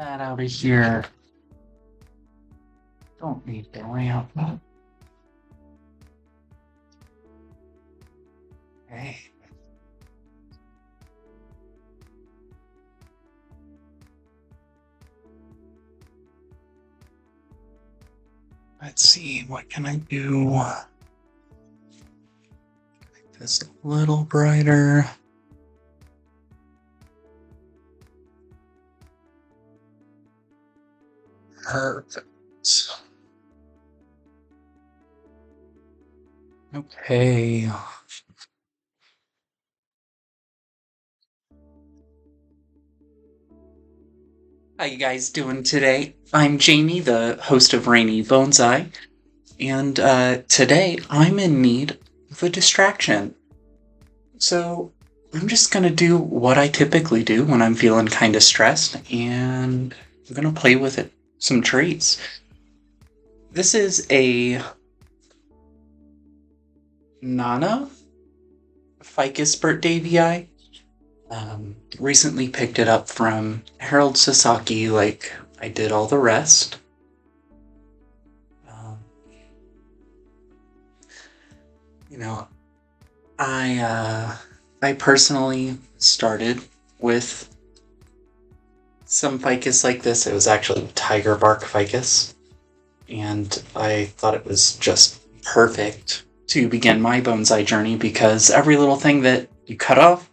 That out of here. Don't need to ramp. Okay. Let's see, what can I do? Make this a little brighter. Perfect. Okay. How you guys doing today? I'm Jamie, the host of Rainy Bonsai, and today I'm in need of a distraction. So I'm just gonna do what I typically do when I'm feeling kind of stressed, and I'm gonna play with some trees. This is a Nana Ficus Bert Davii. Recently picked it up from Harold Sasaki, like I did all the rest. You know, I personally started with some ficus like this. It was actually tiger bark ficus, and I thought it was just perfect to begin my bonsai journey because every little thing that you cut off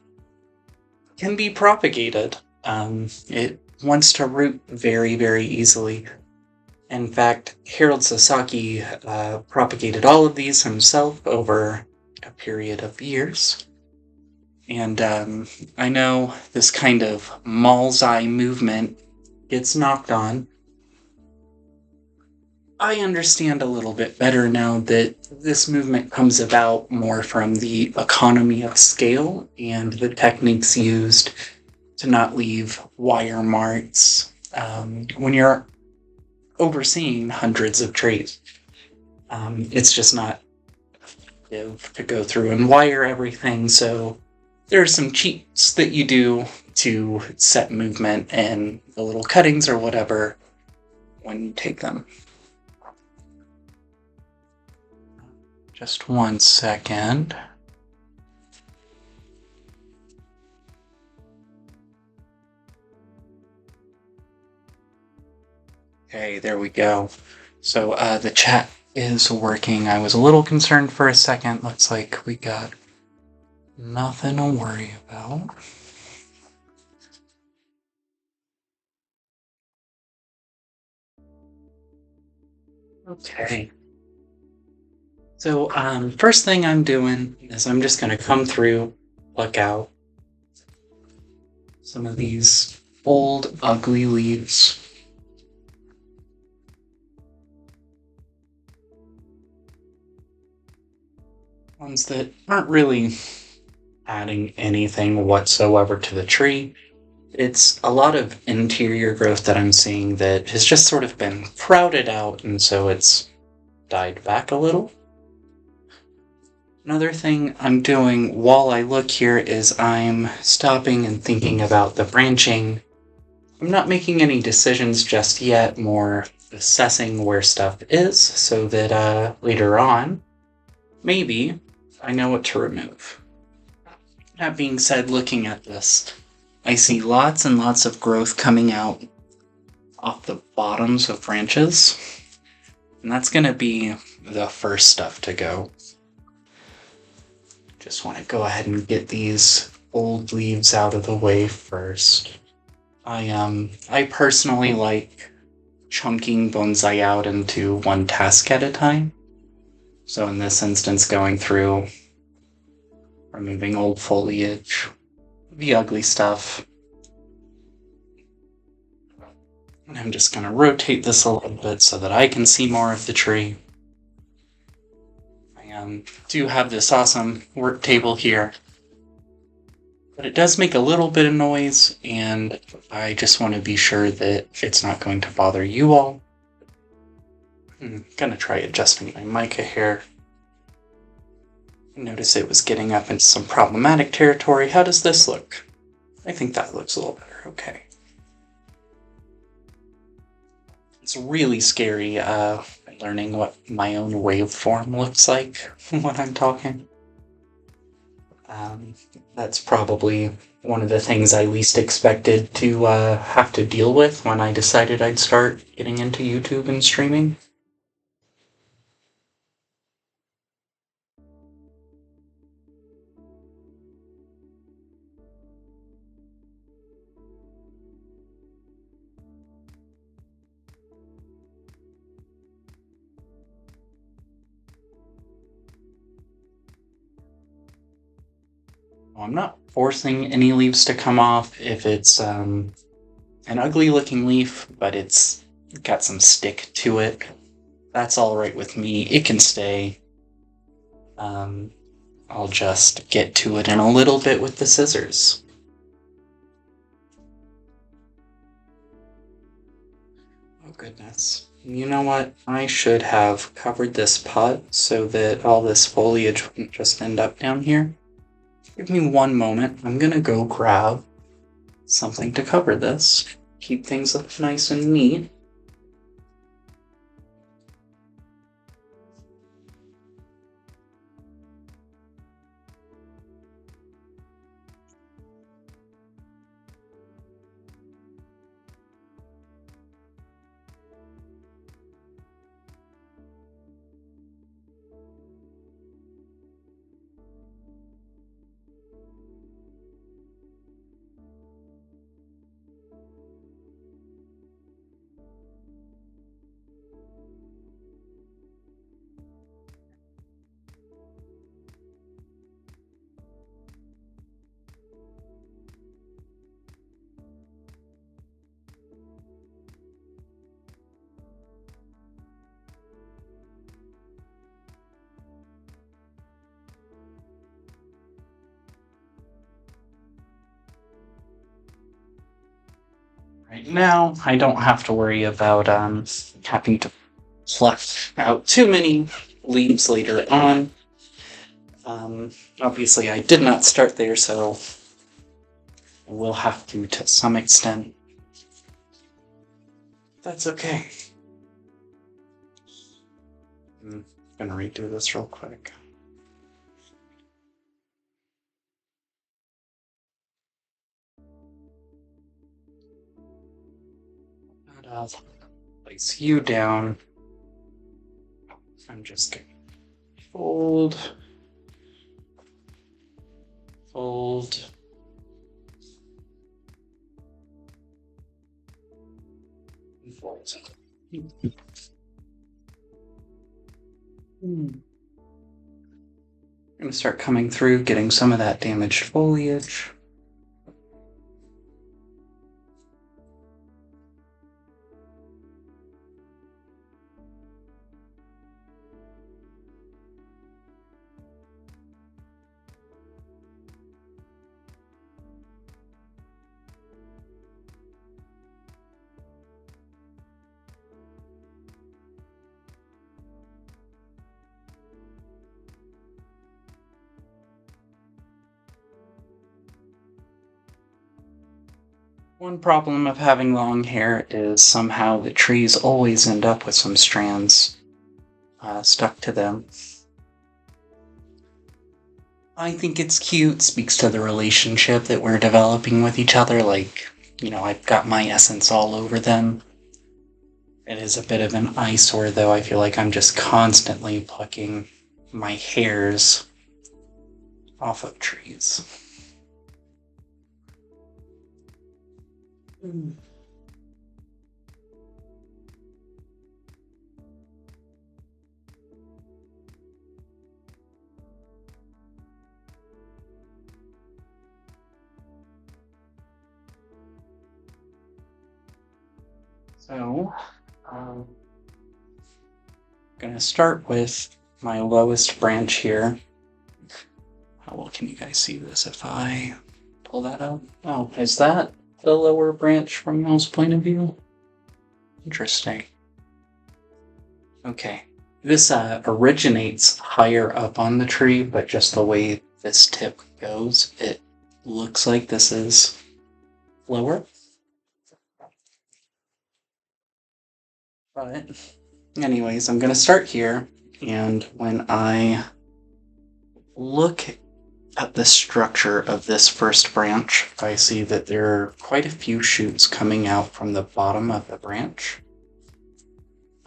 can be propagated. It wants to root very, very easily. In fact, Harold Sasaki propagated all of these himself over a period of years. And I know this kind of Malzai movement gets knocked on. I understand a little bit better now that this movement comes about more from the economy of scale and the techniques used to not leave wire marks when you're overseeing hundreds of trees. It's just not effective to go through and wire everything, so there are some cheats that you do to set movement and the little cuttings or whatever when you take them. Just 1 second. Okay, there we go. So the chat is working. I was a little concerned for a second. Looks like we got nothing to worry about. Okay. So first thing I'm doing is I'm just going to come through, pluck out some of these old ugly leaves. Ones that aren't really adding anything whatsoever to the tree. It's a lot of interior growth that I'm seeing that has just sort of been crowded out, and so it's died back a little. Another thing I'm doing while I look here is I'm stopping and thinking about the branching. I'm not making any decisions just yet, more assessing where stuff is so that later on, maybe I know what to remove. That being said, looking at this, I see lots and lots of growth coming out off the bottoms of branches, and that's going to be the first stuff to go. Just want to go ahead and get these old leaves out of the way first. I personally like chunking bonsai out into one task at a time. So in this instance, going through, removing old foliage, the ugly stuff. And I'm just going to rotate this a little bit so that I can see more of the tree. I do have this awesome work table here, but it does make a little bit of noise, and I just want to be sure that it's not going to bother you all. I'm going to try adjusting my mica here. Notice it was getting up into some problematic territory. How does this look? I think that looks a little better. Okay. It's really scary learning what my own waveform looks like when I'm talking. Um, that's probably one of the things I least expected to have to deal with when I decided I'd start getting into YouTube and streaming. I'm not forcing any leaves to come off if it's an ugly looking leaf, but it's got some stick to it. That's alright with me. It can stay. Um, I'll just get to it in a little bit with the scissors. Oh goodness. You know what? I should have covered this pot so that all this foliage wouldn't just end up down here. Give me one moment. I'm gonna go grab something to cover this. Keep things nice and neat. Right now, I don't have to worry about having to pluck out too many leaves later on. Obviously, I did not start there, so I will have to some extent. That's okay. I'm gonna redo this real quick. Place you down. I'm just gonna fold, fold. And fold. I'm gonna start coming through, getting some of that damaged foliage. One problem of having long hair is somehow the trees always end up with some strands stuck to them. I think it's cute, speaks to the relationship that we're developing with each other, like, you know, I've got my essence all over them. It is a bit of an eyesore, though. I feel like I'm just constantly plucking my hairs off of trees. So, I'm gonna start with my lowest branch here. How well can you guys see this if I pull that up? Oh, is that the lower branch from y'all's point of view? Interesting. Okay. This originates higher up on the tree, but just the way this tip goes, it looks like this is lower. But anyways, I'm going to start here, and when I look at the structure of this first branch, I see that there are quite a few shoots coming out from the bottom of the branch.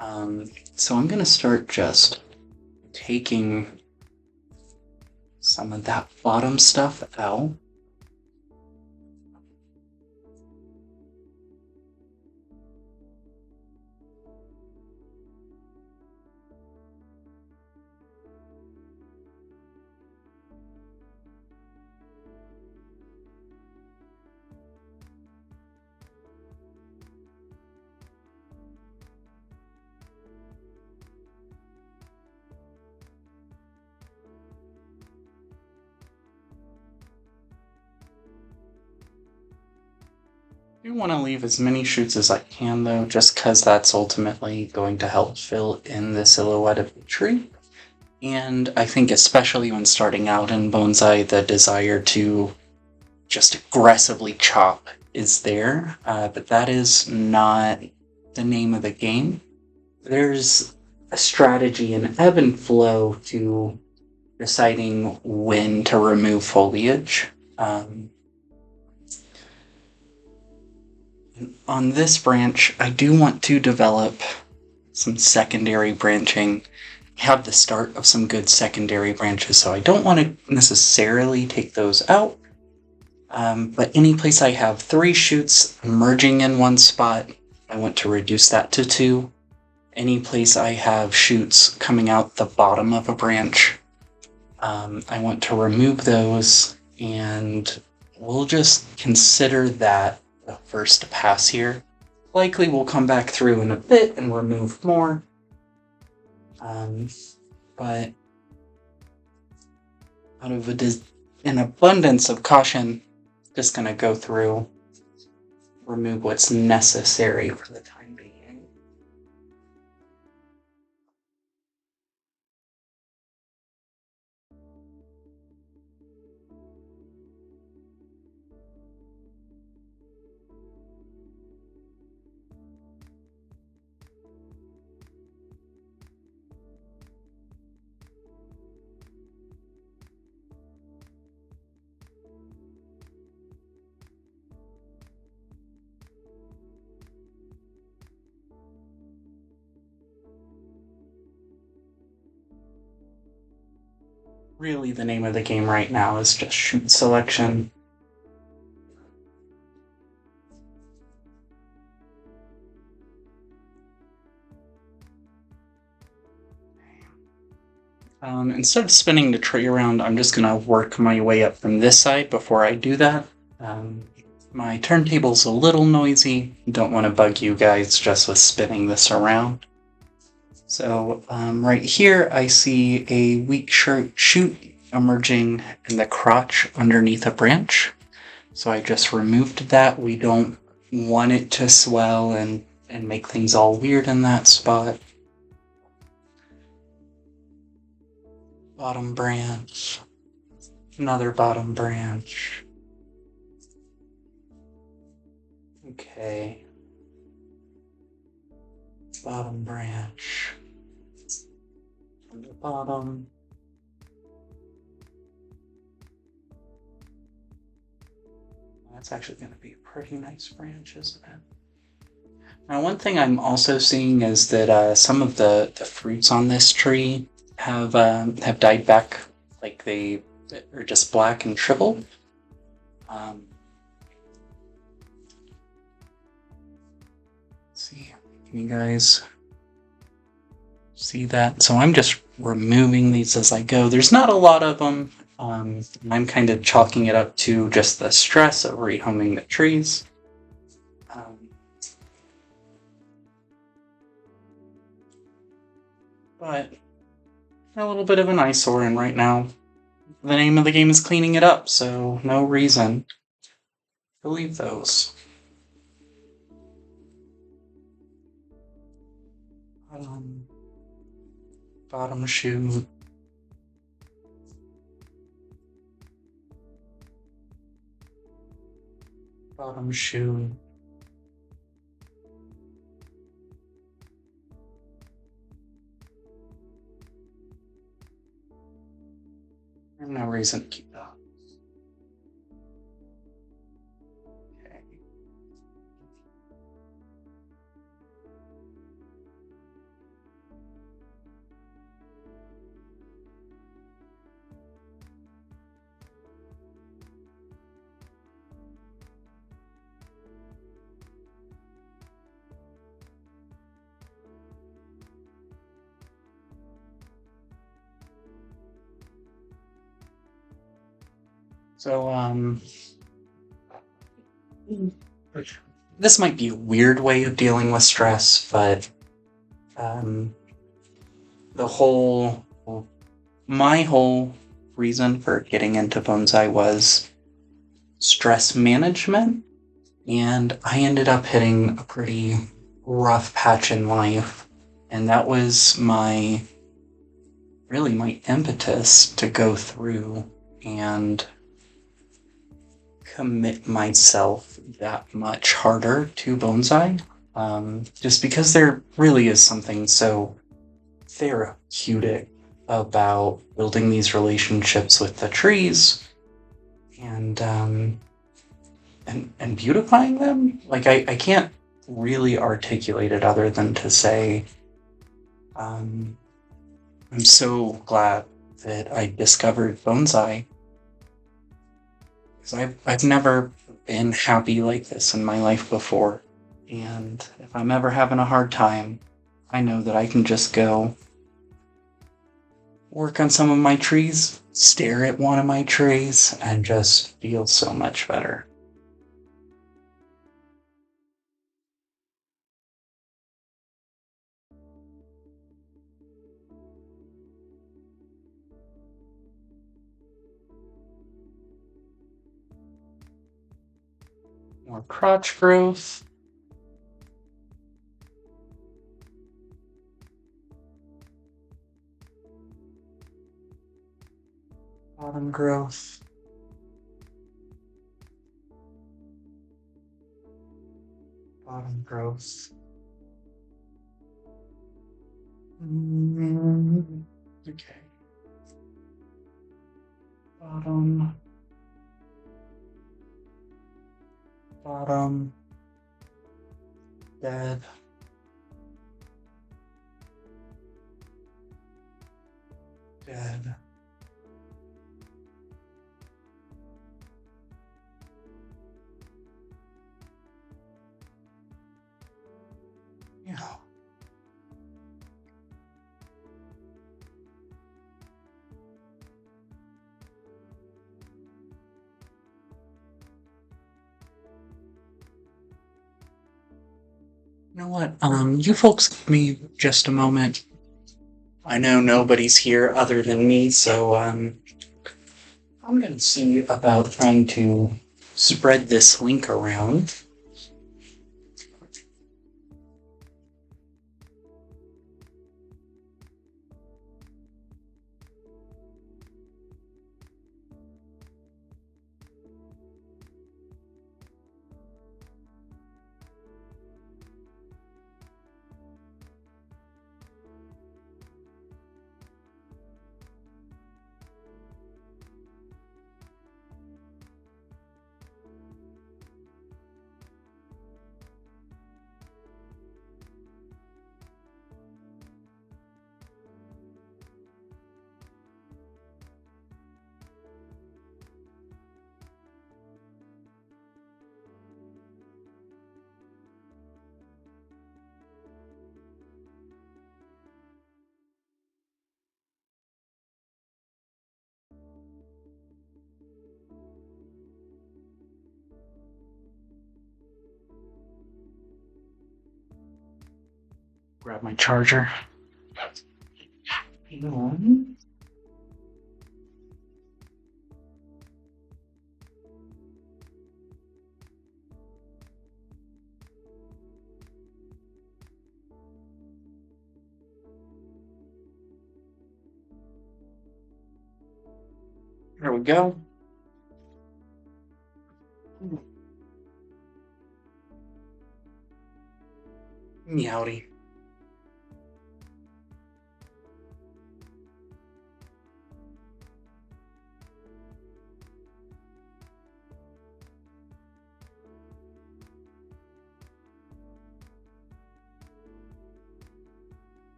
So I'm going to start just taking some of that bottom stuff out. I do want to leave as many shoots as I can though, just because that's ultimately going to help fill in the silhouette of the tree. And I think especially when starting out in bonsai, the desire to just aggressively chop is there, but that is not the name of the game. There's a strategy and ebb and flow to deciding when to remove foliage. On this branch, I do want to develop some secondary branching. I have the start of some good secondary branches, so I don't want to necessarily take those out. But any place I have 3 shoots merging in one spot, I want to reduce that to 2. Any place I have shoots coming out the bottom of a branch, I want to remove those, and we'll just consider that the first pass here. Likely we'll come back through in a bit and remove more. But out of an abundance of caution, just gonna go through, remove what's necessary for the time being. Really, the name of the game right now is just shoot selection. Instead of spinning the tree around, I'm just gonna work my way up from this side before I do that. My turntable's a little noisy. Don't want to bug you guys just with spinning this around. So right here, I see a weak shoot emerging in the crotch underneath a branch. So I just removed that. We don't want it to swell and make things all weird in that spot. Bottom branch. Another bottom branch. Okay. Bottom branch. From the bottom. That's actually going to be a pretty nice branch, isn't it? Now, one thing I'm also seeing is that some of the fruits on this tree have died back, like they are just black and shriveled. Let's see, can you guys see that? So I'm just removing these as I go. There's not a lot of them. I'm kind of chalking it up to just the stress of rehoming the trees. But a little bit of an eyesore in right now. The name of the game is cleaning it up, so no reason to leave those. Bottom shoe. Bottom shoe. There's no reason to keep that. Okay. So, this might be a weird way of dealing with stress, but um, the whole, my whole reason for getting into bonsai was stress management, and I ended up hitting a pretty rough patch in life, and that was really my impetus to go through and commit myself that much harder to bonsai. Just because there really is something so therapeutic about building these relationships with the trees and and beautifying them. Like I can't really articulate it other than to say I'm so glad that I discovered bonsai because I've never been happy like this in my life before. And if I'm ever having a hard time, I know that I can just go work on some of my trees, stare at one of my trees, and just feel so much better. More crotch growth. Bottom growth. Bottom growth. Okay. Bottom. Bottom. Dead. Dead. Yeah. You know what? You folks give me just a moment. I know nobody's here other than me, so I'm gonna see about trying to spread this link around. Grab my charger. There we go. Meowdy.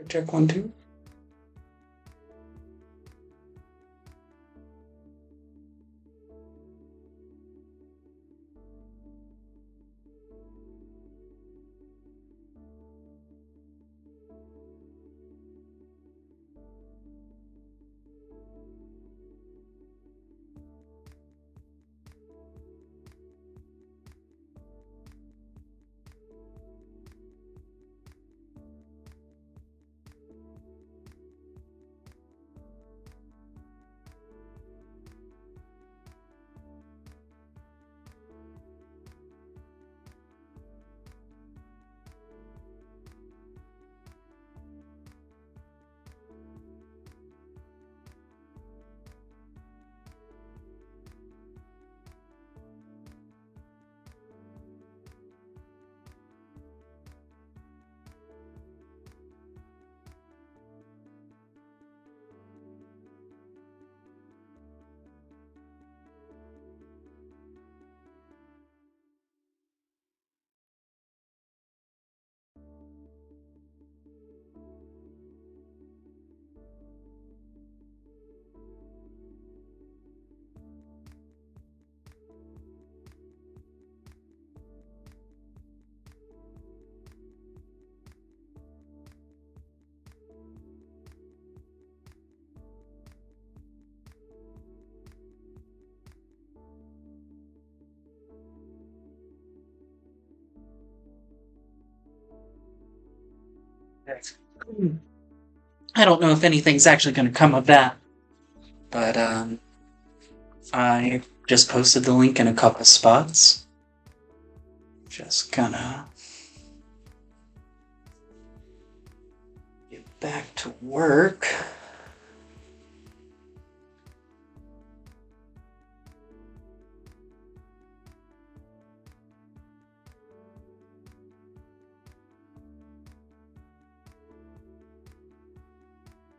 Check 1, 2. I don't know if anything's actually going to come of that, but I just posted the link in a couple spots. Just gonna get back to work.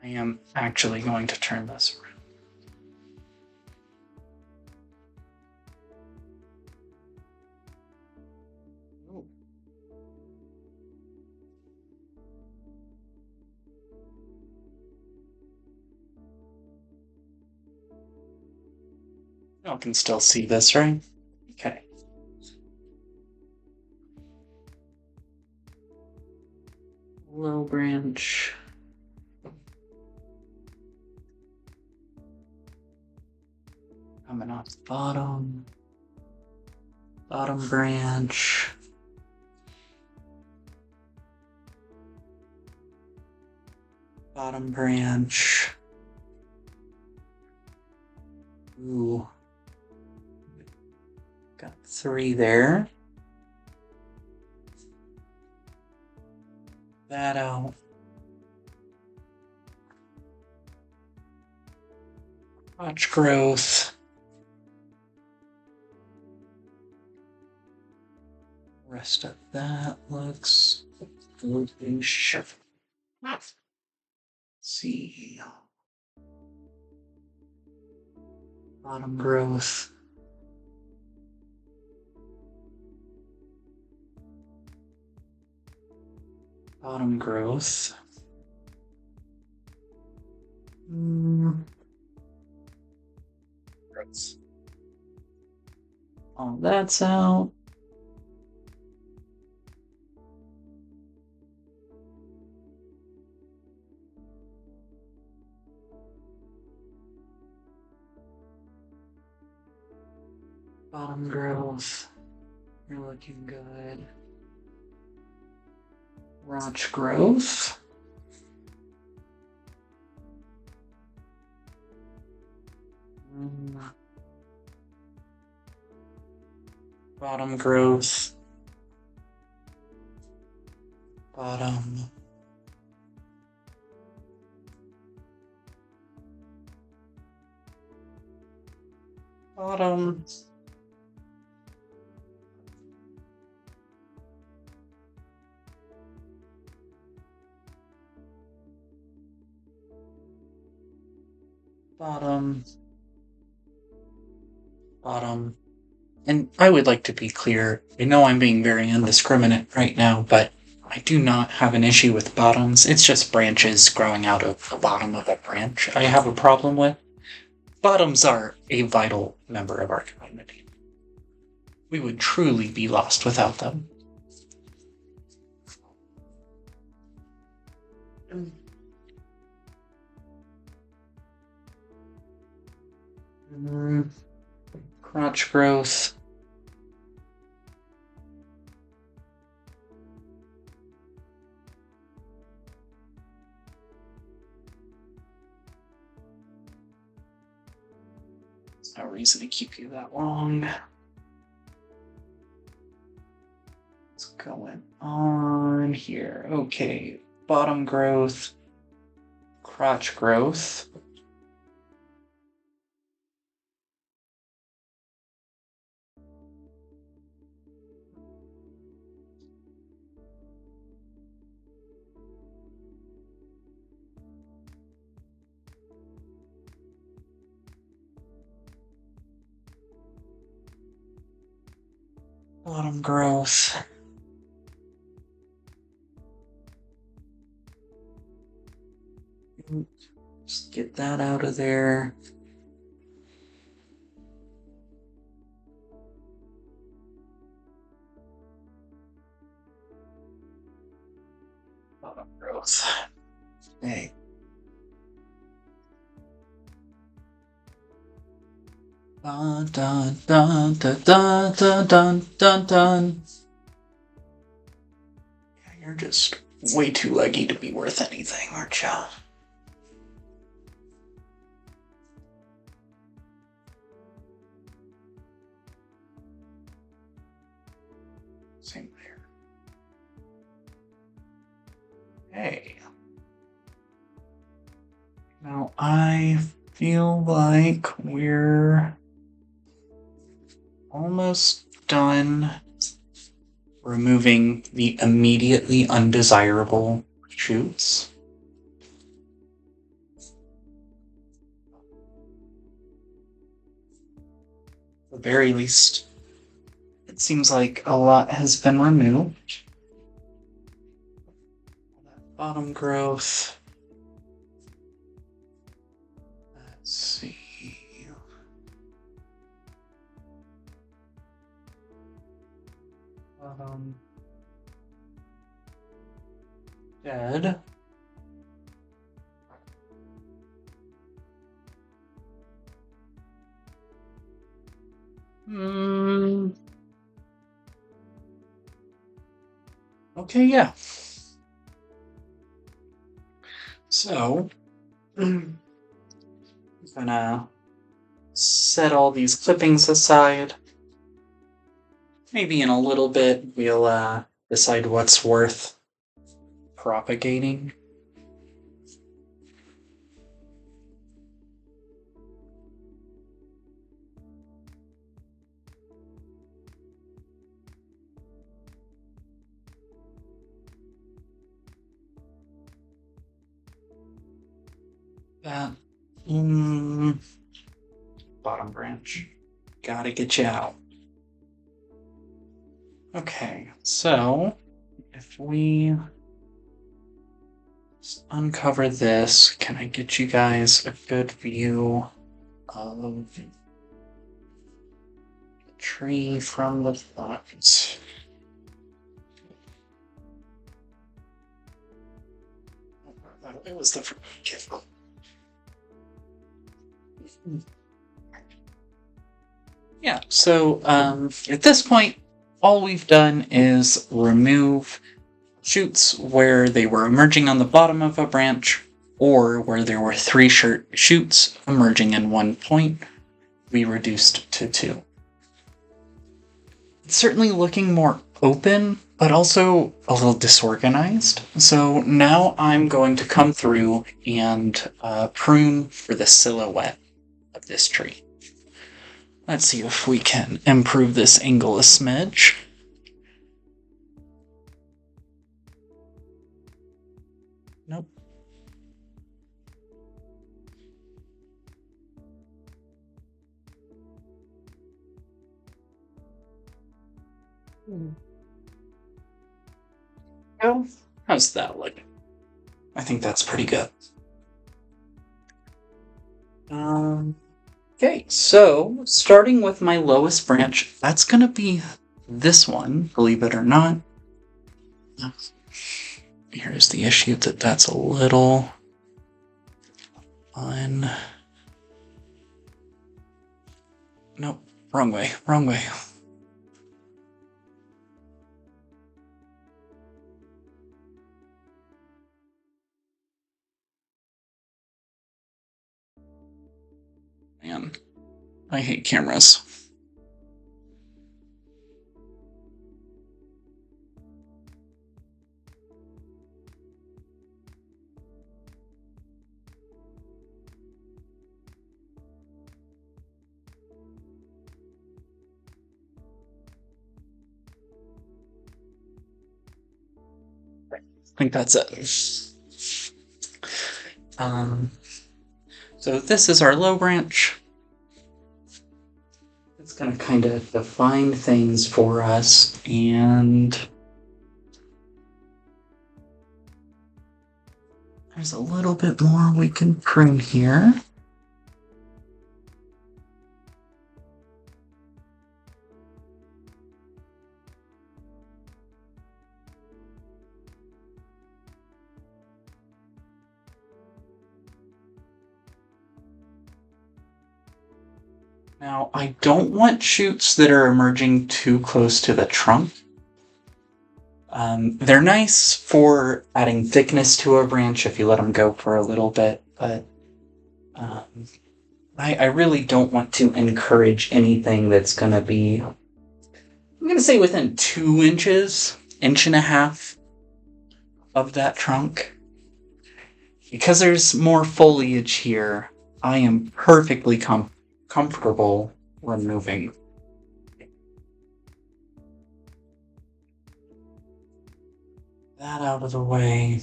I am actually going to turn this around. Y'all can still see this, right? Okay. Low branch. Bottom branch. Bottom branch. Ooh. Got 3 there. That out. Crotch growth. Rest of that looks sure. Let's see. Bottom growth. Bottom growth. Growth. All that's out. Bottom growth. You're looking good. Crotch growth. Bottom growth. Bottom. Bottom. Bottom. Bottom. And I would like to be clear, I know I'm being very indiscriminate right now, but I do not have an issue with bottoms. It's just branches growing out of the bottom of a branch I have a problem with. Bottoms are a vital member of our community. We would truly be lost without them. Crotch growth. There's no reason to keep you that long. What's going on here? Okay, bottom growth, crotch growth. Bottom growth. Just get that out of there. Bottom growth. Hey. Dun dun dun dun dun dun dun dun dun. Yeah, you're just way too leggy to be worth anything, aren't you? Same there. Hey. Now I feel like we're almost done removing the immediately undesirable shoots. At the very least, it seems like a lot has been removed. Bottom growth. Let's see. Dead. Okay, yeah. So, I'm gonna set all these clippings aside. Maybe in a little bit we'll decide what's worth propagating. That bottom branch. Gotta get you out. Okay, so if we just uncover this, can I get you guys a good view of the tree from the front? It was the front. Yeah, so at this point, all we've done is remove shoots where they were emerging on the bottom of a branch or where there were 3 shoots emerging in one point. We reduced to 2. It's certainly looking more open, but also a little disorganized. So now I'm going to come through and prune for the silhouette of this tree. Let's see if we can improve this angle a smidge. Nope. Oh, how's that look? I think that's pretty good. Okay, so starting with my lowest branch, that's gonna be this one, believe it or not. Here's the issue that's a little Nope, wrong way, wrong way. Man, I hate cameras. I think that's it. So this is our low branch. It's going to kind of define things for us, and there's a little bit more we can prune here. Now, I don't want shoots that are emerging too close to the trunk. They're nice for adding thickness to a branch if you let them go for a little bit, but I really don't want to encourage anything that's going to be, I'm going to say within 2 inches, 1.5 of that trunk. Because there's more foliage here, I am perfectly comfortable removing. That out of the way.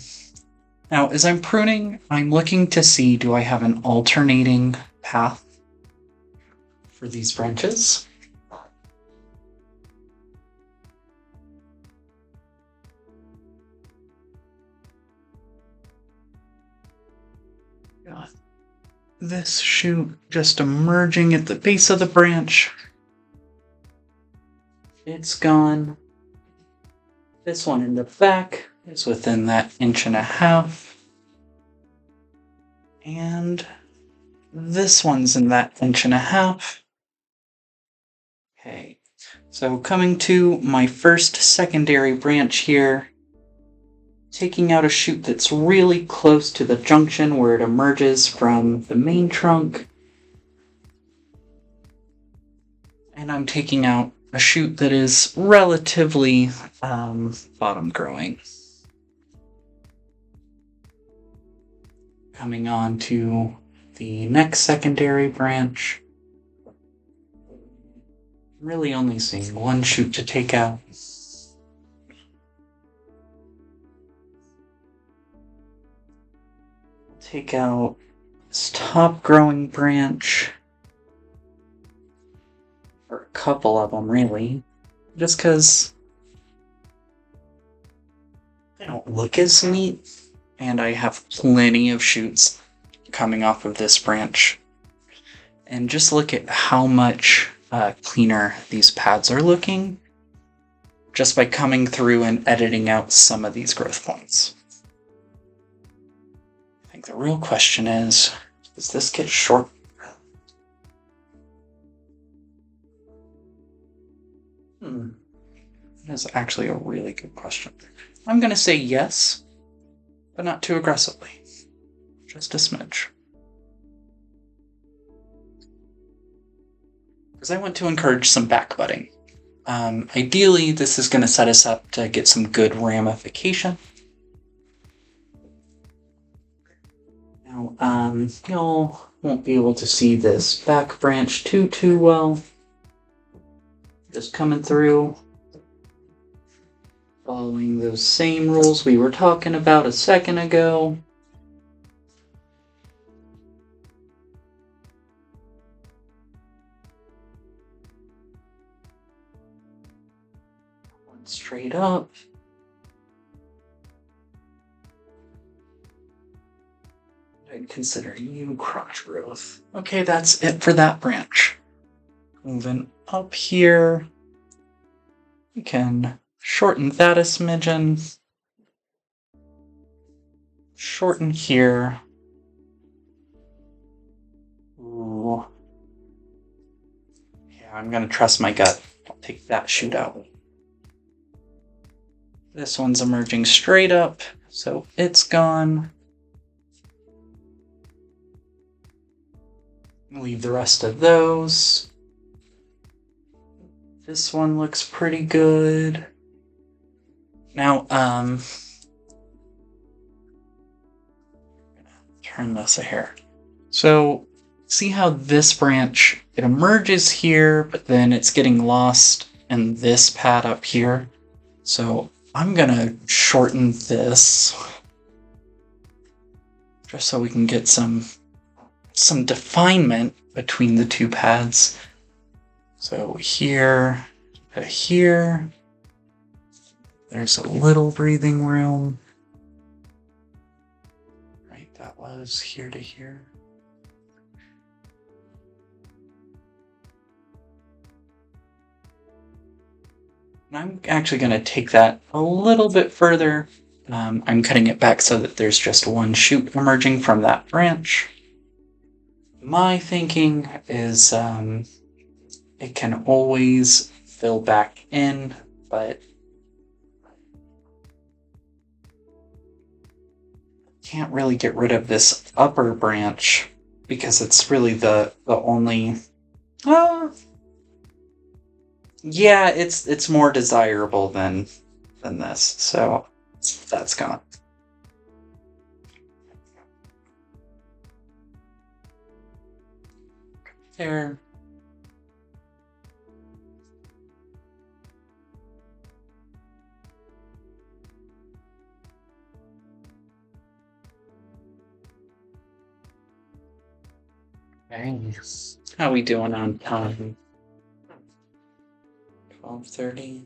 Now, as I'm pruning, I'm looking to see, do I have an alternating path for these branches? Got this shoot just emerging at the base of the branch. It's gone. This one in the back is within that 1.5 inches. And this one's in that 1.5 inches. Okay, so coming to my first secondary branch here, taking out a shoot that's really close to the junction where it emerges from the main trunk. And I'm taking out a shoot that is relatively bottom growing. Coming on to the next secondary branch. Really only seeing one shoot to take out. Take out this top growing branch. Or a couple of them, really. Just because they don't look as neat. And I have plenty of shoots coming off of this branch. And just look at how much cleaner these pads are looking just by coming through and editing out some of these growth points. I think the real question is, does this get short? That is actually a really good question. I'm going to say yes, but not too aggressively. Just a smidge. Because I want to encourage some back budding. Ideally, this is going to set us up to get some good ramification. Now, y'all won't be able to see this back branch too well. Just coming through, following those same rules we were talking about a second ago. One straight up. I'd consider you crotch growth. Okay, that's it for that branch. Moving up here, we can shorten that a smidgen. Shorten here. Ooh. Yeah, I'm gonna trust my gut. I'll take that shoot out. This one's emerging straight up, so it's gone. Leave the rest of those. This one looks pretty good. Now, turn this a hair. So, see how this branch, it emerges here, but then it's getting lost in this pad up here. So, I'm gonna shorten this just so we can get some definement between the two pads. So here to here, there's a little breathing room. Right, that was here to here. And I'm actually going to take that a little bit further. I'm cutting it back so that there's just one shoot emerging from that branch. My thinking is it can always fill back in, but can't really get rid of this upper branch because it's really the only. Yeah, it's more desirable than this, so that's gone. There. Okay. How we doing on time? 12:30.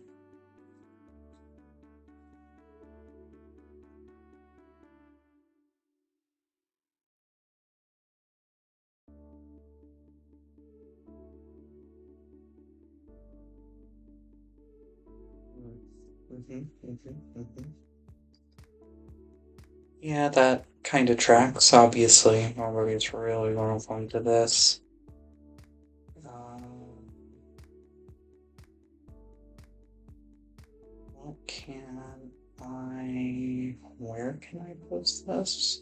Yeah, that kind of tracks, obviously. Nobody's really going to into this. What can I Where can I post this?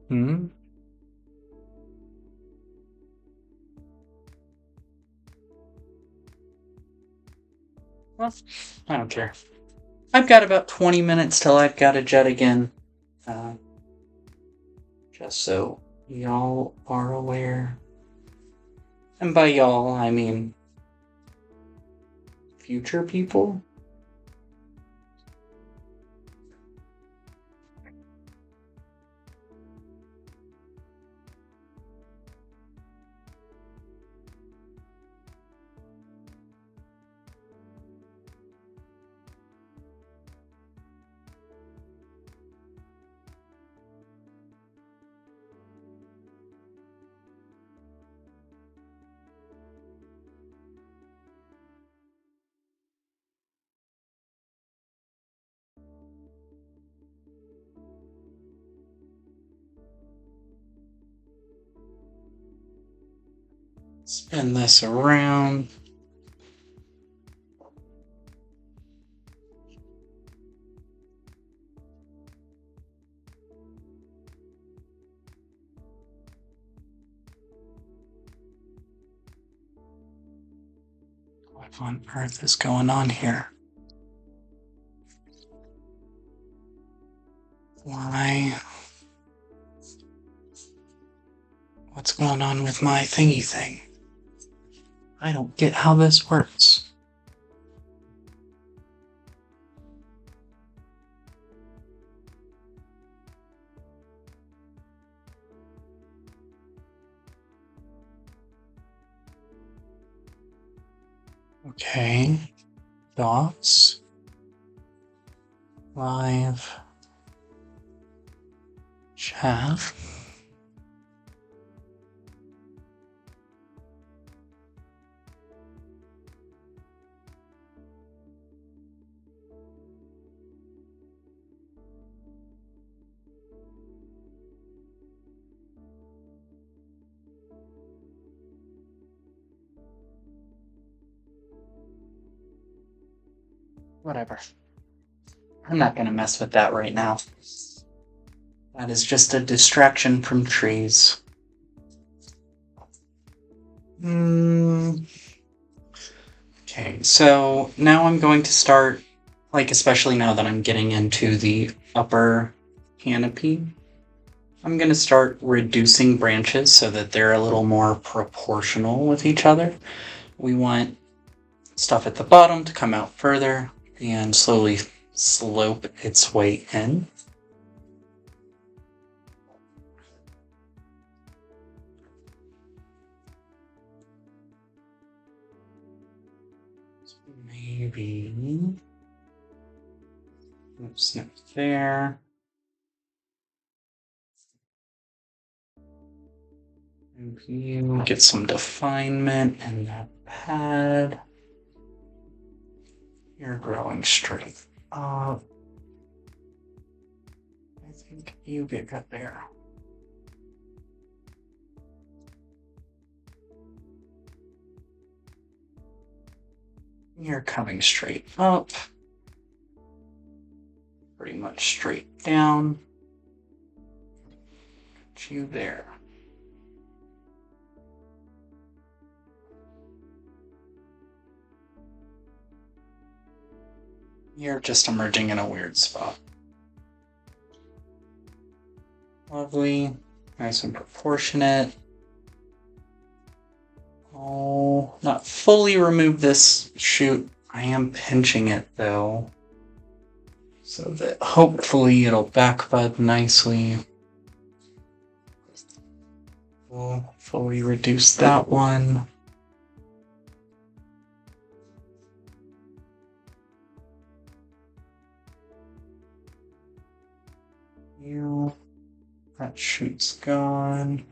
Hmm? Well, I don't care. I've got about 20 minutes till I've got to jet again. Uh, just so y'all are aware. And by y'all, I mean future people. Spin this around. What on earth is going on here? Why? What's going on with my thingy thing? I don't get how this works. Okay. Dots. Live. Chat. Whatever. I'm not gonna mess with that right now. That is just a distraction from trees. Okay, so now I'm going to start, like, especially now that I'm getting into the upper canopy, I'm going to start reducing branches so that they're a little more proportional with each other. We want stuff at the bottom to come out further and slowly slope its way in. So maybe snip there. And you get some definement in that pad. You're growing straight up. I think you get good there. You're coming straight up. Pretty much straight down. Get you there. You're just emerging in a weird spot. Lovely. Nice and proportionate. Oh, not fully remove this shoot. I am pinching it though, so that hopefully it'll back bud nicely. We'll fully reduce that one. That shoot's gone.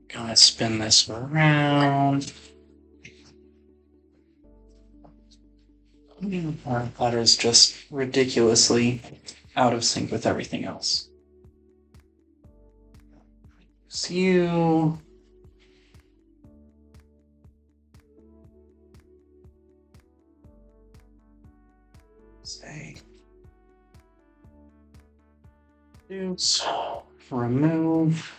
Gonna spin this around. That is just ridiculously out of sync with everything else. See you. Say. Remove.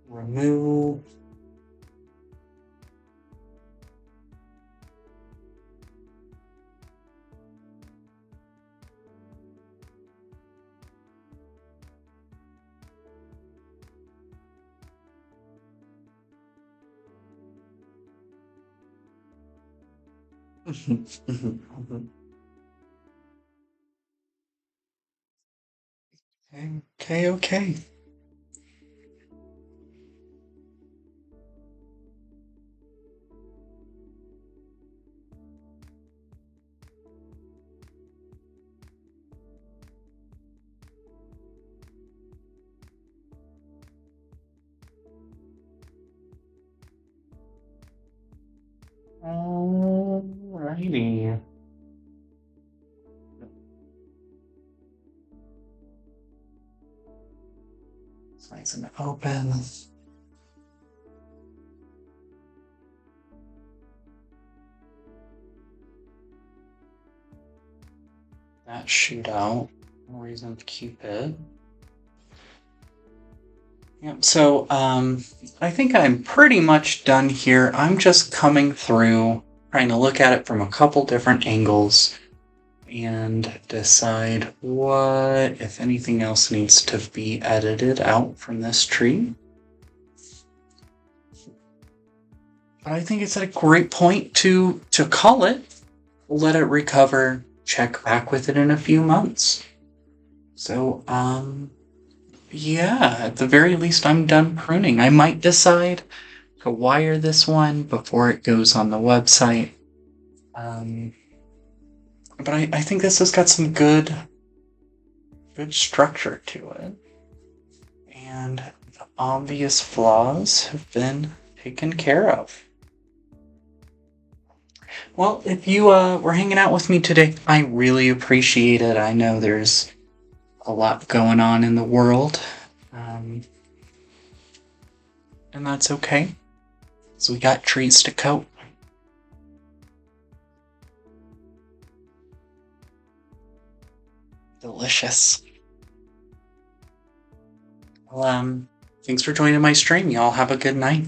Remove. Okay. Alrighty. It's nice and open. That shoot out. No reason to keep it. Yep, so I think I'm pretty much done here. I'm just coming through, trying to look at it from a couple different angles and decide what, if anything else, needs to be edited out from this tree. But I think it's at a great point to call it, let it recover, check back with it in a few months. So, yeah, at the very least, I'm done pruning. I might decide to wire this one before it goes on the website. But I think this has got some good structure to it. And the obvious flaws have been taken care of. Well, if you were hanging out with me today, I really appreciate it. I know there's a lot going on in the world, and that's okay. So we got trees to coat. Delicious. Well, thanks for joining my stream. Y'all have a good night.